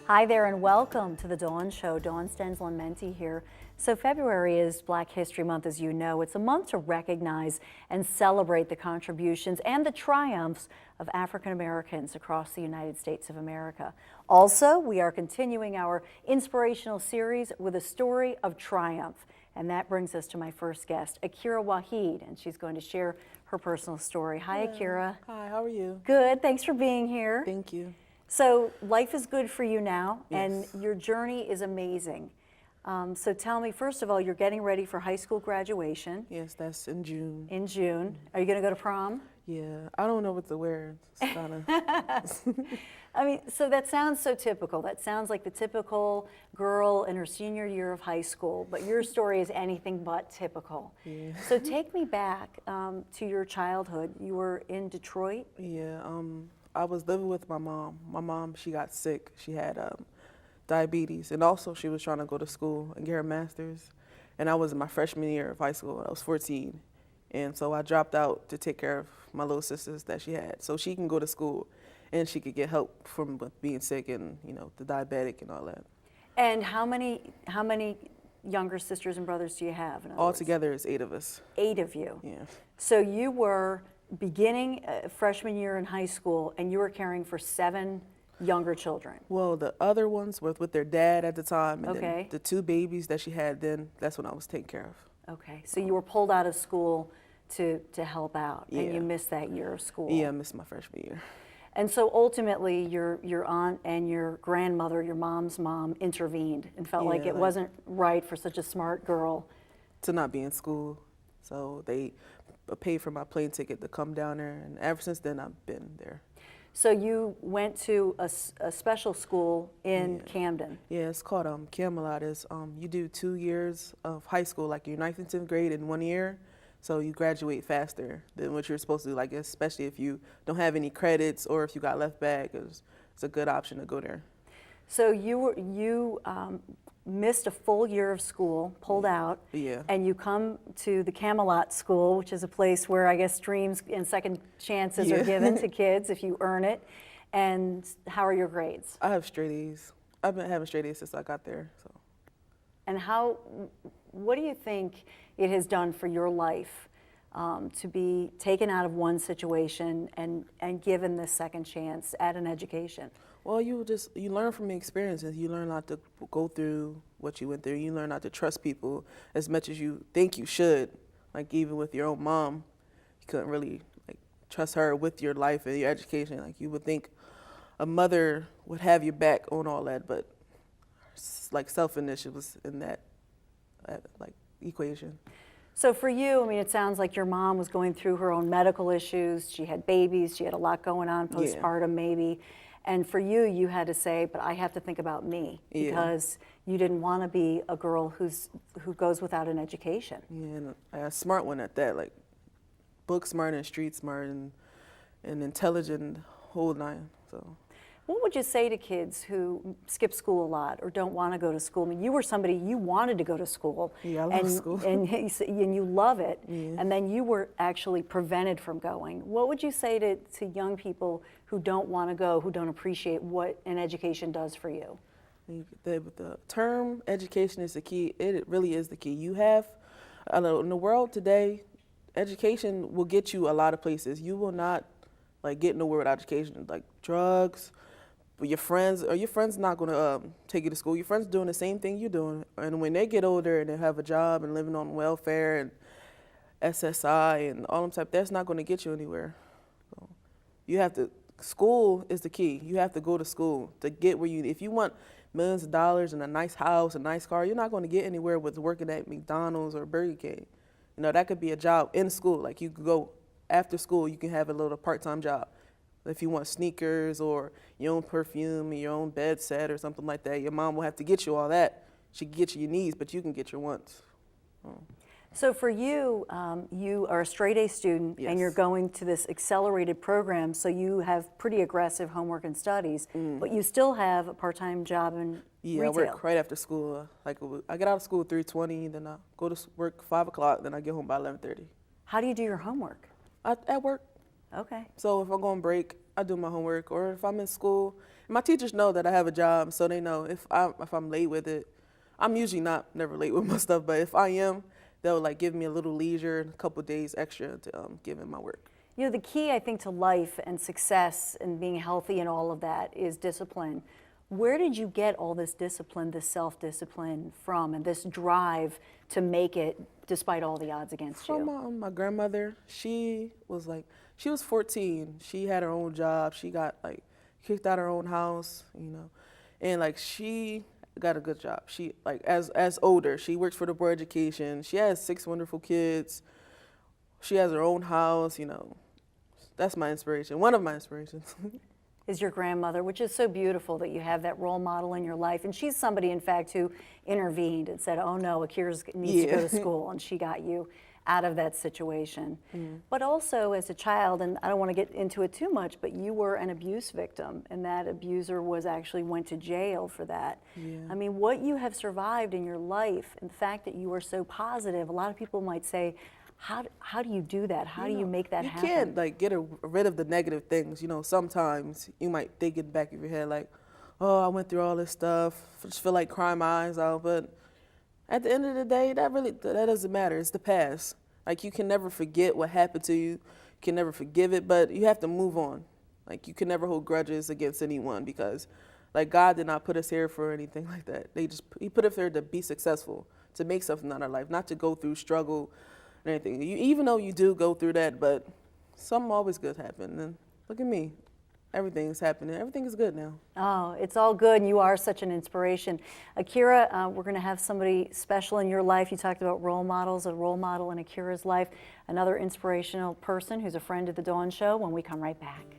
Hi there and welcome to the Dawn Show. Dawn Stensland-Menti here. So February is Black History Month, as you know. It's a month to recognize and celebrate the contributions and the triumphs of African Americans across the United States of America. Also, we are continuing our inspirational series with a story of triumph. And that brings us to my first guest, Akira Waheed, and she's going to share her personal story. Hi, Akira. Hi, how are you? Good, thanks for being here. Thank you. So life is good for you now, Yes. and your journey is amazing. So tell me, first of all, you're getting ready for high school graduation Yes, that's in June. in June. Are you going to go to prom? Yeah, I don't know what to wear. It's kind of. I mean, so that sounds so typical. That sounds like the typical girl in her senior year of high school, but your story is anything but typical. Yeah. So take me back to your childhood. You were in Detroit? Yeah, I was living with my mom. My mom, she got sick. She had diabetes, and also she was trying to go to school and get her master's. And I was in my freshman year of high school. I was 14, and so I dropped out to take care of my little sisters that she had, so she can go to school, and she could get help from being sick and the diabetic and all that. And how many younger sisters and brothers do you have? Altogether, it's 8 of us. 8 of you. Yeah. So you were beginning freshman year in high school, and you were caring for 7 younger children. Well, the other ones were with their dad at the time, and Okay. then the 2 babies that she had then, that's when I was taking care of. Okay, so you were pulled out of school to help out, and Yeah. you missed that year of school. Yeah, I missed my freshman year. And so ultimately, your aunt and your grandmother, your mom's mom, intervened and felt like Yeah, it wasn't right for such a smart girl. To not be in school, so they paid for my plane ticket to come down there, and ever since then I've been there. So you went to a special school in Camden. Yeah, it's called Camelot. It's you do 2 years of high school, like your 9th and 10th grade in 1 year, so you graduate faster than what you're supposed to do. Like especially if you don't have any credits or if you got left back, it's a good option to go there. So you missed a full year of school, pulled out, Yeah. and you come to the Camelot School, which is a place where I guess dreams and second chances are Yeah. given to kids if you earn it. And how are your grades? I have straight A's. I've been having straight A's since I got there. So. And what do you think it has done for your life to be taken out of one situation and given this second chance at an education? Well, you learn from the experiences. You learn not to go through what you went through. You learn not to trust people as much as you think you should. Like even with your own mom, you couldn't really trust her with your life and your education. Like you would think a mother would have your back on all that, but selfishness was in that equation. So for you, I mean, it sounds like your mom was going through her own medical issues. She had babies. She had a lot going on, postpartum maybe. And for you, you had to say, but I have to think about me, because you didn't want to be a girl who goes without an education. Yeah, and a smart one at that, like book smart and street smart and intelligent, whole 9. So. What would you say to kids who skip school a lot or don't want to go to school? I mean, you were somebody, you wanted to go to school. Yeah, I love school. And you love it, Yeah. and then you were actually prevented from going. What would you say to young people who don't want to go, who don't appreciate what an education does for you? The term education is the key. It really is the key. You have, in the world today, education will get you a lot of places. You will not get nowhere without education, like drugs. But your friends not going to take you to school. Your friends doing the same thing you're doing, and when they get older and they have a job and living on welfare and SSI and all them type, that's not going to get you anywhere. So you have to. School is the key. You have to go to school to get where you. If you want millions of dollars and a nice house, a nice car, you're not going to get anywhere with working at McDonald's or Burger King. That could be a job in school. Like you could go after school, you can have a little part-time job. If you want sneakers or your own perfume or your own bed set or something like that, your mom will have to get you all that. She can get you your needs, but you can get your wants. So for you, you are a straight A student, Yes. and you're going to this accelerated program, so you have pretty aggressive homework and studies, but you still have a part-time job in Yeah, retail. I work right after school. I get out of school at 3:20, then I go to work 5 o'clock, then I get home by 11:30. How do you do your homework? At work. Okay. So if I go on break, I do my homework, or if I'm in school, my teachers know that I have a job, so they know if I'm late with it. I'm usually never late with my stuff, but if I am, they'll like give me a little leisure and a couple days extra to give in my work. You know, the key, I think, to life and success and being healthy and all of that is discipline. Where did you get all this discipline, this self-discipline from, and this drive to make it despite all the odds against From you? my grandmother, she was 14. She had her own job. She got like kicked out of her own house, and like she got a good job. She like as older, she works for the board of education. She has 6 wonderful kids. She has her own house. That's my inspiration. One of my inspirations. Is your grandmother, which is so beautiful that you have that role model in your life. And she's somebody, in fact, who intervened and said, oh no, Akira needs to go to school, and she got you out of that situation. But also as a child, and I don't want to get into it too much, but you were an abuse victim, and that abuser went to jail for that. Yeah. I mean, what you have survived in your life, and the fact that you are so positive, a lot of people might say, how do you do that? How do you make that happen? You can't like get rid of the negative things. Sometimes you might think in the back of your head like, oh, I went through all this stuff. I just feel like crying my eyes out. But at the end of the day, that doesn't matter. It's the past. Like you can never forget what happened to you. You can never forgive it, but you have to move on. Like you can never hold grudges against anyone because like God did not put us here for anything like that. He put us here to be successful, to make something out of our life, not to go through struggle and anything. Even though you do go through that, but something always good happen. And look at me. Everything's happening. Everything is good now. Oh, it's all good, and you are such an inspiration. Akira, we're going to have somebody special in your life. You talked about role models, a role model in Akira's life, another inspirational person who's a friend of the Dawn Show when we come right back.